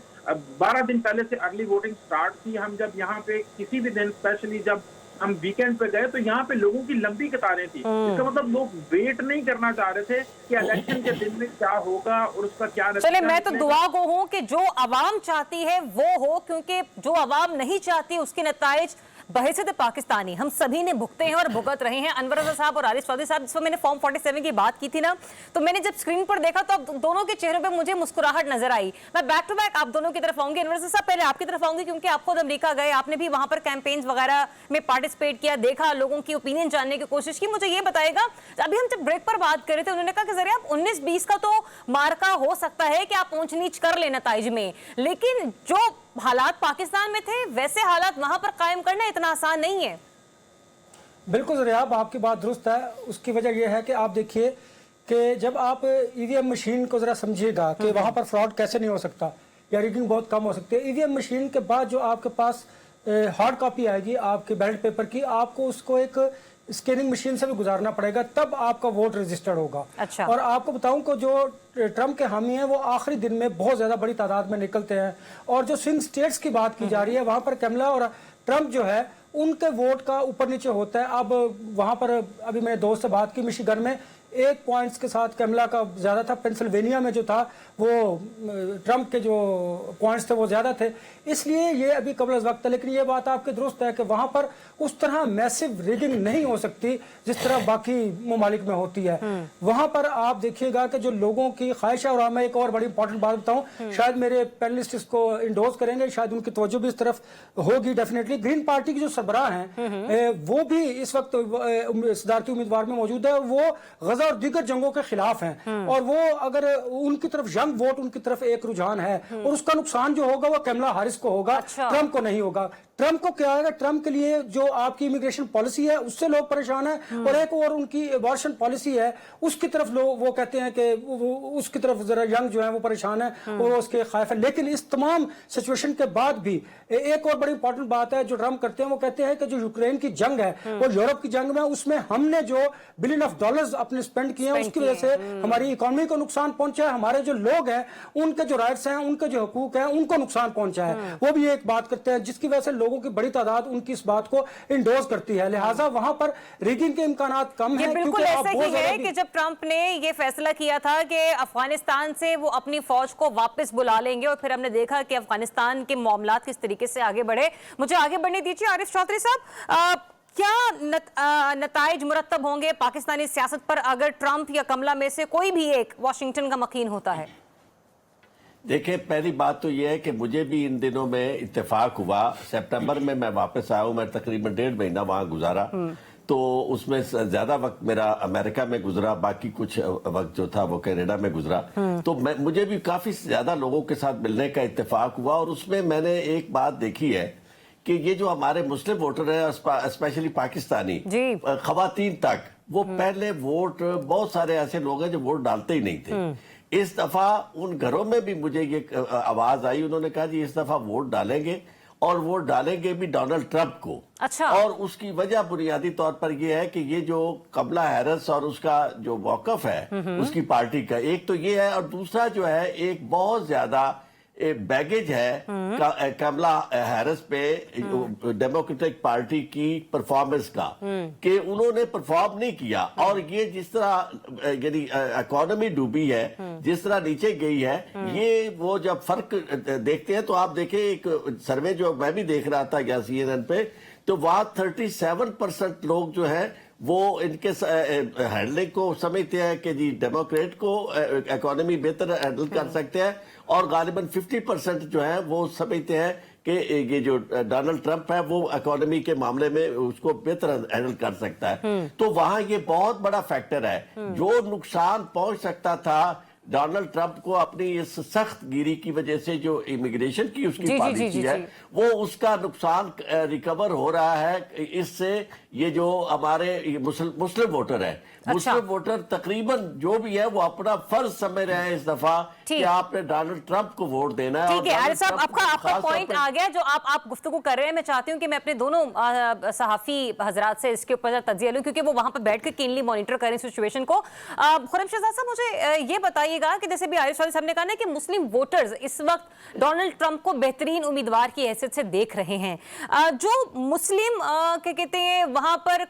12 दिन पहले से अर्ली वोटिंग स्टार्ट थी। हम जब यहाँ पे किसी भी दिन, स्पेशली जब हम वीकेंड पे गए, तो यहाँ पे लोगों की लंबी कतारें थी। इसका मतलब लोग वेट नहीं करना चाह रहे थे कि इलेक्शन के दिन में क्या होगा और उसका क्या नतीजा। चले, मैं तो दुआ गो हूं कि जो अवाम चाहती है वो हो, क्योंकि जो अवाम नहीं चाहती उसके नताइज बहैसियत पाकिस्तानी हम सभी ने भुगते हैं और भुगत रहे हैं। अनवर रजा साहब और आरिफ चौधरी साहब, जिस पर मैंने फॉर्म 47 की बात की थी ना, तो मैंने जब स्क्रीन पर देखा तो अब दोनों के चेहरों पे मुझे मुस्कुराहट नजर आई। मैं बैक टू बैक आप दोनों की तरफ आऊंगी। अनवर रजा साहब, पहले आपकी तरफ आऊंगी क्योंकि आप खुद अमेरिका गए, आपने भी वहां पर कैंपेन्स वगैरह में पार्टिसिपेट किया, देखा, लोगों की ओपिनियन जानने की कोशिश की। मुझे ये बताएगा, अभी हम जब ब्रेक पर बात कर रहे थे उन्होंने कहा कि जरिए आप 19-20 का तो मार्का हो सकता है कि आप ऊंच नीच कर ले नताइज में, लेकिन जो हालात पाकिस्तान में थे वैसे हालात वहां पर कायम करना इतना आसान नहीं है। बिल्कुल जरियाब, आपकी बात दुरुस्त है। उसकी वजह यह है कि आप देखिए कि जब आप ईवीएम मशीन को जरा समझिएगा कि वहां पर फ्रॉड कैसे नहीं हो सकता या रीडिंग बहुत कम हो सकती है। ईवीएम मशीन के बाद जो आपके पास हार्ड कॉपी आएगी आपके बैलेट पेपर की, आपको उसको एक स्कैनिंग मशीन से भी गुजारना पड़ेगा, तब आपका वोट रजिस्टर्ड होगा। अच्छा। और आपको बताऊं कि जो ट्रंप के हामी हैं वो आखिरी दिन में बहुत ज्यादा बड़ी तादाद में निकलते हैं। और जो स्विंग स्टेट्स की बात की जा रही है, वहां पर कैमला और ट्रंप जो है उनके वोट का ऊपर नीचे होता है। अब वहां पर अभी मैंने दोस्त से बात की, मिशिगन में 1 पॉइंट्स के साथ कैमला का ज्यादा था, पेंसिल्वेनिया में जो था वो ट्रंप के जो पॉइंट्स थे वो ज्यादा थे, इसलिए ये अभी कबल वक्त है। लेकिन ये बात आपकी दुरुस्त है कि वहां पर उस तरह मैसिव रीडिंग नहीं हो सकती जिस तरह बाकी ममालिक में होती है। वहां पर आप देखिएगा कि जो लोगों की ख्वाहिश है, और मैं एक और बड़ी इंपॉर्टेंट बात बताऊं, शायद मेरे पैनलिस्ट इसको इंडोर्स करेंगे, शायद उनकी तवज्जो भी इस तरफ होगी डेफिनेटली। ग्रीन पार्टी की जो सरबराह हैं वो भी इस वक्त सदारती उम्मीदवार में मौजूद है, वो गजा और दीगर जंगों के खिलाफ हैं। और वो अगर उनकी तरफ यंग वोट उनकी तरफ एक रुझान है, और उसका नुकसान जो होगा वो कैमला हारिस को होगा। अच्छा। ट्रंप को नहीं होगा। ट्रंप को क्या है, ट्रंप के लिए जो आपकी इमिग्रेशन पॉलिसी है उससे लोग परेशान हैं, और एक और उनकी अबॉर्शन पॉलिसी है उसकी तरफ लोग वो कहते हैं कि उसकी तरफ जरा यंग जो है वो परेशान है और वो उसके खौफ है। लेकिन इस तमाम सिचुएशन के बाद भी एक और बड़ी इंपॉर्टेंट बात है जो ट्रंप करते हैं, वो कहते हैं कि जो यूक्रेन की जंग है वो यूरोप की जंग में, उसमें हमने जो बिलियन ऑफ डॉलर्स अपने स्पेंड किए हैं उसकी वजह से हमारी इकोनॉमी को नुकसान पहुंचा है, हमारे जो लोग हैं उनके जो राइट्स हैं, उनके जो हकूक हैं, उनको नुकसान पहुंचा है। वो भी एक बात करते हैं जिसकी वजह से लोगों की बड़ी तादाद उनकी इस बात को इंडोर्स करती है। लिहाजा वहां पर रिगिंग के इम्कानात कम है। बिल्कुल ऐसा ही है कि जब ट्रंप ने ये फैसला किया था कि अफगानिस्तान से वो अपनी फौज को वापस बुला लेंगे, और फिर हमने देखा कि अफगानिस्तान के मामलात किस तरीके से आगे बढ़े। मुझे आगे बढ़ने दीजिए आरिफ चौधरी साहब, क्या नताइज मुरत्तब होंगे पाकिस्तानी सियासत पर अगर ट्रंप या कमला में से कोई भी एक वाशिंगटन का मकीन होता है? देखिए, पहली बात तो ये है कि मुझे भी इन दिनों में इत्तेफाक हुआ, सितंबर में मैं वापस आया हूँ, मैं तकरीबन 1.5 महीना वहाँ गुजारा, तो उसमें ज्यादा वक्त मेरा अमेरिका में गुजरा, बाकी कुछ वक्त जो था वो कनाडा में गुजरा। तो मुझे भी काफी ज्यादा लोगों के साथ मिलने का इत्तेफाक हुआ, और उसमें मैंने एक बात देखी है कि ये जो हमारे मुस्लिम वोटर हैं, स्पेशली पाकिस्तानी खवातीन तक, वो पहले वोट, बहुत सारे ऐसे लोग हैं जो वोट डालते ही नहीं थे। इस दफा उन घरों में भी मुझे ये आवाज आई, उन्होंने कहा जी इस दफा वोट डालेंगे, और वोट डालेंगे भी डोनाल्ड ट्रंप को। अच्छा। और उसकी वजह बुनियादी तौर पर यह है कि ये जो कमला हैरिस और उसका जो मौकफ है उसकी पार्टी का, एक तो ये है, और दूसरा जो है एक बहुत ज्यादा बैगेज है कमला हैरिस पे डेमोक्रेटिक पार्टी की परफॉर्मेंस का, कि उन्होंने परफॉर्म नहीं किया। और ये जिस तरह यानी इकोनॉमी डूबी है, जिस तरह नीचे गई है, ये वो जब फर्क देखते हैं तो आप देखें, एक सर्वे जो मैं भी देख रहा था या CNN पे, तो वहां 37% लोग जो है वो इनके हैंडलिंग को समझते हैं कि जी डेमोक्रेट को इकोनॉमी बेहतर हैंडल कर सकते हैं, और गालिबन 50% जो है वो समझते हैं कि ये जो डोनाल्ड ट्रंप है वो इकोनॉमी के मामले में उसको बेहतर हैंडल कर सकता है। तो वहां ये बहुत बड़ा फैक्टर है। जो नुकसान पहुंच सकता था डोनाल्ड ट्रंप को अपनी इस सख्त गिरी की वजह से, जो इमिग्रेशन की उसकी पॉलिसी है, वो उसका नुकसान रिकवर हो रहा है इससे। ये जो हमारे मुस्लिम वोटर है, मुस्लिम वोटर तकरीबन जो भी है वो अपना फर्ज समझ रहे हैं इस दफा कि आपने डोनाल्ड ट्रंप को वोट देना है। ठीक है आरिफ साहब, आपका पॉइंट आ गया जो आप गुफ्तगू कर रहे हैं। मैं चाहती हूँ कि मैं अपने दोनों सहाफी हजरात से इसके ऊपर तज्जिया लूं, क्योंकि वो वहां पर बैठ कर कीनली मॉनिटर करें सिचुएशन को। खुर्रम शहजाद साहब, मुझे ये बताइएगा कि जैसे भी आरिफ साहब ने कहा ना कि मुस्लिम वोटर्स इस वक्त डोनाल्ड ट्रंप को बेहतरीन उम्मीदवार की हैसियत से देख रहे हैं। जो मुस्लिम क्या कहते हैं वहां पर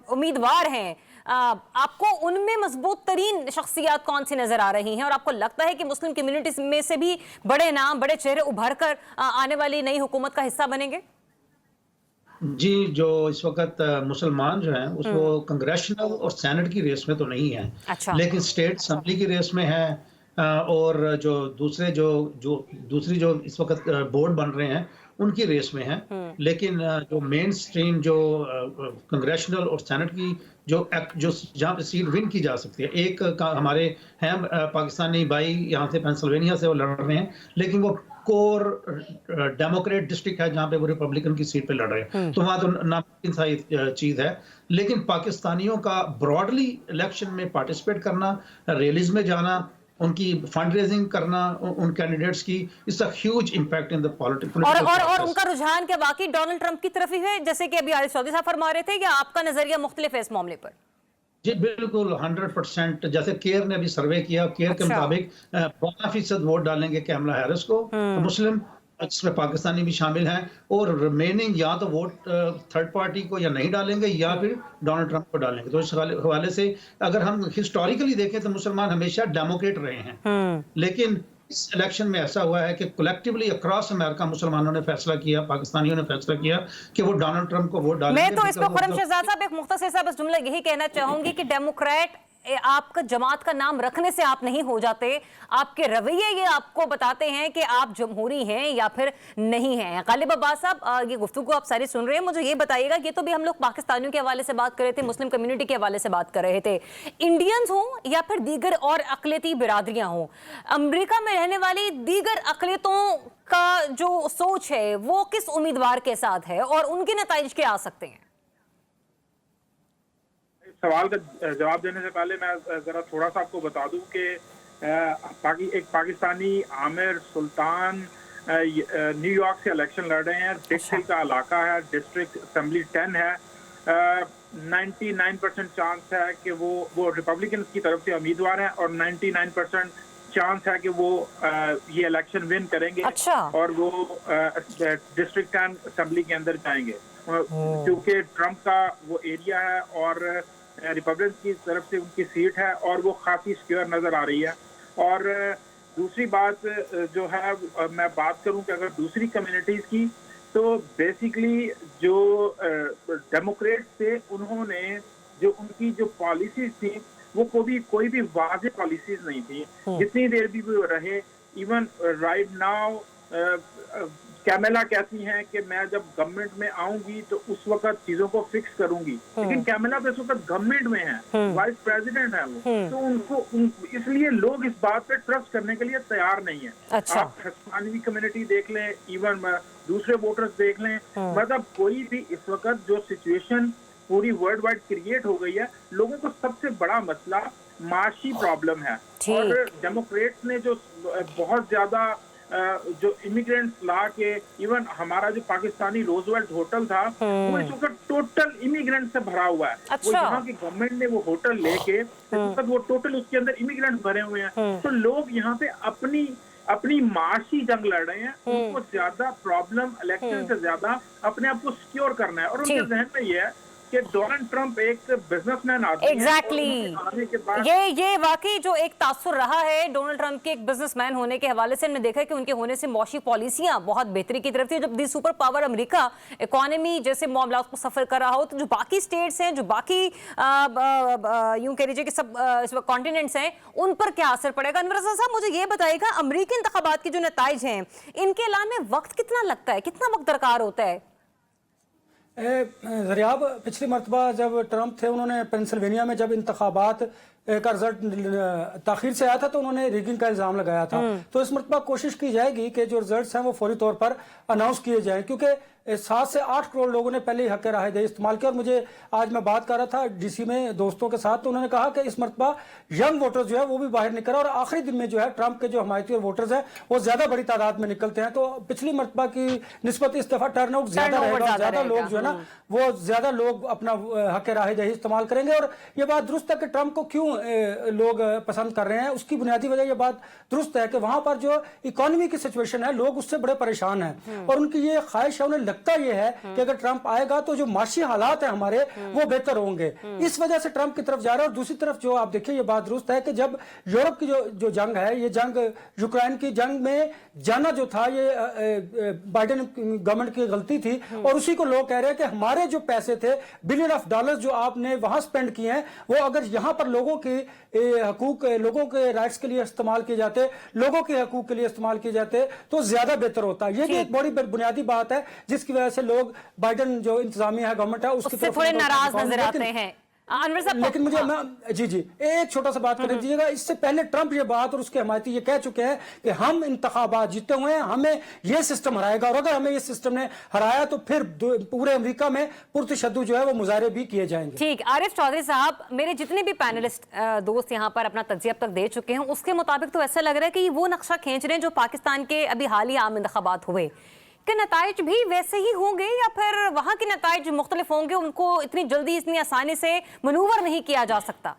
उम्मीदवार हैं, आपको उनमें मजबूत तरीन शख्सियत कौन सी नजर आ रही हैं, और आपको लगता है कि मुस्लिम कम्युनिटीज में से भी बड़े नाम, बड़े चेहरे उभर कर आने वाली नई हुकूमत का हिस्सा बनेंगे? जी, जो इस वक्त मुसलमान जो हैं उसको कांग्रेशनल और सेनेट की रेस में तो नहीं है। अच्छा। लेकिन स्टेट असेंबली की रेस में है, और जो दूसरी जो इस वक्त बोर्ड बन रहे हैं उनकी रेस में है। लेकिन जो मेन स्ट्रीम जो कांग्रेशनल और सेनेट की जो जहाँ पे सीट विन की जा सकती है, एक हमारे हैं पाकिस्तानी भाई यहाँ से पेंसिल्वेनिया से वो लड़ रहे हैं, लेकिन वो कोर डेमोक्रेट डिस्ट्रिक्ट है जहाँ पे वो रिपब्लिकन की सीट पे लड़ रहे हैं, तो वहाँ तो नामुमकिन सा चीज है। लेकिन पाकिस्तानियों का ब्रॉडली इलेक्शन में पार्टिसिपेट करना, रैलीज में जाना, उनकी फंड रेजिंग करना उन कैंडिडेट्स की, it's a huge impact in the political. और उनका रुझान क्या वाकई डोनाल्ड ट्रंप की तरफ ही है, जैसे कि अभी आरिफ चौधरी साहब फरमा रहे थे, या आपका नजरिया मुख्तलिफ है इस मामले पर? जी बिल्कुल 100%। जैसे केयर ने अभी सर्वे किया, केयर के मुताबिक 12% वोट डालेंगे कमला हैरिस को, मुस्लिम, जिसमें पाकिस्तानी भी शामिल हैं, और रिमेनिंग या तो वोट थर्ड पार्टी को या नहीं डालेंगे या फिर डोनाल्ड ट्रंप को डालेंगे। तो इस हवाले से अगर हम हिस्टोरिकली देखें तो मुसलमान हमेशा डेमोक्रेट रहे हैं, लेकिन इस इलेक्शन में ऐसा हुआ है कि कलेक्टिवली अक्रॉस अमेरिका मुसलमानों ने फैसला किया, पाकिस्तानियों ने फैसला किया कि वो डोनाल्ड ट्रंप को वोट डालेंगे। मैं तो इस पर खुर्रम शहजाद साहब एक मुख्तसर सा बस जुमला यही कहना चाहूंगी कि डेमोक्रेट आपका जमात का नाम रखने से आप नहीं हो जाते, आपके रवैये ये आपको बताते हैं कि आप जमहूरी हैं या फिर नहीं हैं। गालिब अब्बास साहब, ये गुफ्तगू आप सारी सुन रहे हैं, मुझे ये बताइएगा, ये तो भी हम लोग पाकिस्तानियों के हवाले से बात कर रहे थे, मुस्लिम कम्युनिटी के हवाले से बात कर रहे थे, इंडियंस हों या फिर दीगर और अकलियती बिरादरियां हों, अमेरिका में रहने वाली दीगर अकलियतों का जो सोच है वो किस उम्मीदवार के साथ है और उनके नताइज क्या आ सकते हैं? सवाल का जवाब देने से पहले मैं जरा थोड़ा सा आपको बता दूं कि एक पाकिस्तानी आमिर सुल्तान न्यूयॉर्क से इलेक्शन लड़ रहे हैं। डिस्ट्रिक्ट का इलाका है, डिस्ट्रिक्ट असेंबली 10 है। 99% चांस है कि वो रिपब्लिकन की तरफ से उम्मीदवार हैं, और 99% चांस है कि वो ये इलेक्शन विन करेंगे। अच्छा। और वो डिस्ट्रिक्ट 10 असेंबली के अंदर जाएंगे, क्योंकि ट्रंप का वो एरिया है और रिपब्लिकन की तरफ से उनकी सीट है और वो काफ़ी सिक्योर नज़र आ रही है। और दूसरी बात जो है, मैं बात करूं कि अगर दूसरी कम्युनिटीज़ की, तो बेसिकली जो डेमोक्रेट थे उन्होंने जो उनकी जो पॉलिसीज थी वो कोई भी वाज़ेह पॉलिसीज नहीं थी। जितनी देर भी वो रहे इवन राइट नाउ कैमेला कहती हैं कि मैं जब गवर्नमेंट में आऊंगी तो उस वक्त चीजों को फिक्स करूंगी, लेकिन कैमेला तो इस वक्त गवर्नमेंट में है, वाइस प्रेसिडेंट है वो, तो इसलिए लोग इस बात पे ट्रस्ट करने के लिए तैयार नहीं है। अच्छा। आप हिस्पैनिक कम्युनिटी देख लें, इवन दूसरे वोटर्स देख लें, मतलब कोई भी इस वक्त जो सिचुएशन पूरी वर्ल्ड वाइड क्रिएट हो गई है, लोगों को सबसे बड़ा मसला माशी प्रॉब्लम है। और डेमोक्रेट्स ने जो बहुत ज्यादा जो इमिग्रेंट्स ला के, इवन हमारा जो पाकिस्तानी रोजवेल्ट होटल था वो इस वक्त टोटल इमिग्रेंट से भरा हुआ है। अच्छा। वो यहाँ की गवर्नमेंट ने वो होटल लेके इस वक्त वो टोटल उसके अंदर इमिग्रेंट्स भरे हुए हैं। तो लोग यहाँ पे अपनी माशी जंग लड़ रहे हैं, उनको ज्यादा प्रॉब्लम इलेक्शन से ज्यादा अपने आप को सिक्योर करना है। और उनके जहन में ये है कि डोनाल्ड ट्रंप एक बिजनेसमैन आदमी है। एग्जैक्टली आने के बाद ये वाकई जो एक तासुर रहा है डोनाल्ड ट्रंप के एक बिजनेसमैन होने के हवाले से, हमने देखा है कि उनके होने से मौशी पॉलिसियां बहुत बेहतरी की तरफ थी। जब दी सुपर पावर अमेरिका इकोनॉमी जैसे मामलात को सफर कर रहा हो, तो जो बाकी स्टेट्स हैं, जो बाकी यूं कह लीजिए कि सब कॉन्टिनेंट्स हैं, उन पर क्या असर पड़ेगा? अनवर रज़ा साहब, मुझे ये बताइएगा, अमेरिकी इंतखाबात के जो नताइज हैं, इनके ऐलान में वक्त कितना लगता है, कितना वक्त दरकार होता है? ज़रियाब, पिछली मरतबा जब ट्रंप थे, उन्होंने पेंसिल्वेनिया में जब इंतखाबात का रिजल्ट ताखिर से आया था तो उन्होंने रिगिंग का इल्ज़ाम लगाया था। तो इस मरतबा कोशिश की जाएगी कि जो रिजल्ट्स हैं वो फौरी तौर पर अनाउंस किए जाएं, क्योंकि 7 से 8 करोड़ लोगों ने पहले ही हक राय दही इस्तेमाल किया। और मुझे आज मैं बात कर रहा था डीसी में दोस्तों के साथ, तो उन्होंने कहा कि इस मरतबा यंग वोटर्स जो है वो भी बाहर निकला, और आखिरी दिन में जो है ट्रंप के जो हमायती और वोटर्स हैं वो ज्यादा बड़ी तादाद में निकलते हैं। तो पिछली मरतबा की निस्बत इस दफा टर्नआउट ज्यादा रहेगा, ज्यादा लोग जो है ना वो ज्यादा लोग अपना हक राय दही इस्तेमाल करेंगे। और ये बात दुरुस्त है कि ट्रंप को क्यों लोग पसंद कर रहे हैं, उसकी बुनियादी वजह ये बात दुरुस्त है कि वहां पर जो इकोनॉमी की सिचुएशन है, लोग उससे बड़े परेशान हैं, और उनकी ये ख्वाहिश है, उन्हें लगता ये है कि अगर ट्रंप आएगा तो जो माशी हालात हैं हमारे वो बेहतर होंगे। इस वजह से ट्रंप की तरफ जा रहा है। और दूसरी तरफ जो आप देखिए, ये बात दुरुस्त है कि जब यूरोप की जो जंग है, ये जंग यूक्रेन की जंग में जाना जो था, ये बाइडेन गवर्नमेंट की गलती थी, और उसी को लोग कह रहे हैं कि हमारे जो पैसे थे बिलियन ऑफ डॉलर्स जो आपने वहां स्पेंड किए हैं, वो अगर यहां पर लोगों की हकूक, लोगों के राइट्स के लिए इस्तेमाल किए जाते, लोगों के हकूक के लिए इस्तेमाल किए जाते, तो ज्यादा बेहतर होता। ये भी एक बड़ी बुनियादी बात है जिसकी वजह से लोग बाइडेन जो इंतजामिया है, गवर्नमेंट है, उसकी तरफ थोड़े नाराज नजर आते हैं। अनवर साहब, लेकिन मुझे जी एक छोटा सा बात कर दीजिएगा। इससे पहले ट्रंप ये बात और उसके हमायती ये कह चुके हैं कि हम इंतखाबात जीते हुए हैं, हमें ये सिस्टम हराएगा, और अगर हमें ये सिस्टम ने हराया तो फिर पूरे अमेरिका में पुरतशद्दुद जो है वो मुजाहरे भी किए जाएंगे। ठीक। आरिफ चौधरी साहब, मेरे जितने भी पैनलिस्ट दोस्त यहाँ पर अपना तज्जिया अब तक दे चुके हैं, उसके मुताबिक तो ऐसा लग रहा है कि वो नक्शा खींच रहे हैं जो पाकिस्तान के अभी हाल ही आम इंतखाबात हुए के नताइज भी वैसे ही होंगे, या फिर वहां के नताइज मुख्तलिफ होंगे, उनको इतनी जल्दी इतनी आसानी से मनूवर नहीं किया जा सकता?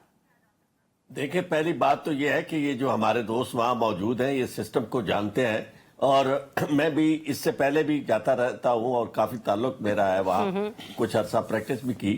देखिए, पहली बात तो ये है कि ये जो हमारे दोस्त वहां मौजूद हैं, ये सिस्टम को जानते हैं, और मैं भी इससे पहले भी जाता रहता हूं और काफी ताल्लुक मेरा है वहां, कुछ अर्सा प्रैक्टिस भी की,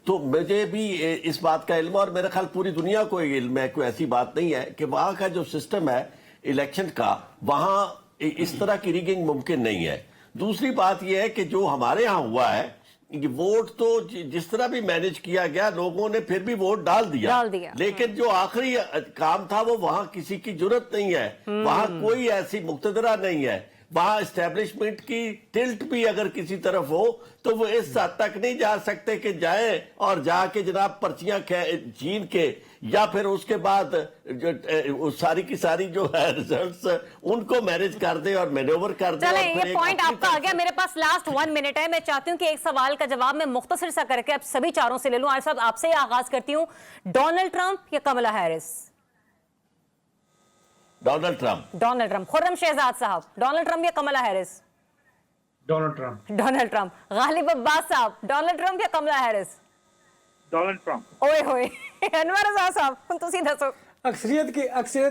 तो मुझे भी इस बात का इल्म, और मेरे ख्याल पूरी दुनिया को इल्म है, कोई ऐसी बात नहीं है कि वहां का जो सिस्टम है इलेक्शन का, वहां इस तरह की रिगिंग मुमकिन नहीं है। दूसरी बात यह है कि जो हमारे यहाँ हुआ है, वोट तो जिस तरह भी मैनेज किया गया, लोगों ने फिर भी वोट डाल दिया। लेकिन जो आखिरी काम था वो वहां किसी की जरूरत नहीं है, वहां कोई ऐसी मुक्तदरा नहीं है, वहां एस्टेब्लिशमेंट की टिल्ट भी अगर किसी तरफ हो तो वो इस हद तक नहीं जा सकते कि जाए और जाके जनाब पर्चियां छीन के, या फिर उसके बाद जो सारी की सारी जो है रिजल्ट्स उनको मैनेज कर दे और मैनेवर कर दे। चले, ये पॉइंट आपका आ गया। मेरे पास लास्ट 1 मिनट है। मैं चाहती हूँ कि एक सवाल का जवाब मैं मुख्तसर सा करके अब सभी चारों से ले लूं। आरिफ साहब, आपसे ही आगाज करती हूँ, डोनाल्ड ट्रंप या Kamala Harris? Donald Trump. Donald Trump. Khurram Shahzad साहब, डोनाल्ड ट्रंप या Kamala Harris? Donald Trump. Donald Trump. Ghalib Abbas साहब, डोनाल्ड ट्रंप या कमला हैरिस? Donald Trump. ओए होए अनवर रज़ा साहब, तुसी दसो। अक्सरियत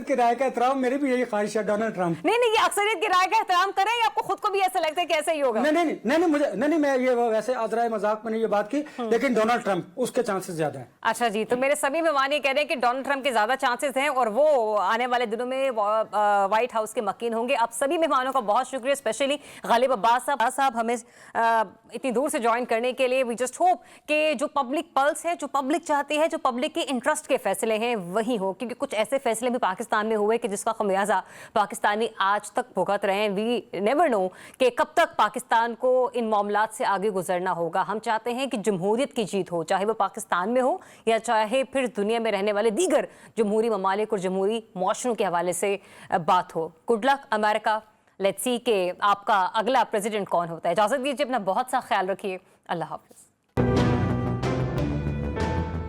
की राय का एहतराम, मेरी भी यही ख्वाहिश है, डोनाल्ड ट्रंप। नहीं, ये अक्सरियत की राय का एहतराम करें, या आपको खुद को भी ऐसा लगता है कि ऐसा ही होगा? नहीं, मैं ये वैसे आदराए मजाक में ये बात की, लेकिन डोनाल्ड ट्रंप उसके चांसेस ज्यादा हैं। अच्छा जी, तो मेरे सभी मेहमान ये कह रहे हैं कि डोनाल्ड ट्रंप के ज्यादा चांसेस हैं और वो आने वाले दिनों में व्हाइट हाउस के मकीन होंगे। आप सभी मेहमानों का बहुत शुक्रिया, स्पेशली गालिब अब्बास साहब हमें इतनी दूर से ज्वाइन करने के लिए। वी जस्ट होप कि जो पब्लिक पल्स है, जो पब्लिक चाहती है, जो पब्लिक के इंटरेस्ट के फैसले हैं वही हो, क्योंकि कुछ ऐसे फैसले भी पाकिस्तान में हुए कि जिसका खमियाजा पाकिस्तानी आज तक भुगत रहे हैं। वी नेवर नो कि कब तक पाकिस्तान को इन मामलात से आगे गुजरना होगा। हम चाहते हैं कि जमहूरियत की जीत हो, चाहे वो पाकिस्तान में हो या चाहे फिर दुनिया में रहने वाले दीगर जमहूरी ममालिक और जमहूरी मुआशरों के हवाले से बात हो। Good luck America, let's see कि आपका अगला प्रेसिडेंट कौन होता है। इजाज़त दीजिए, अपना बहुत सा ख्याल रखिए। अल्लाह हाफ़िज़।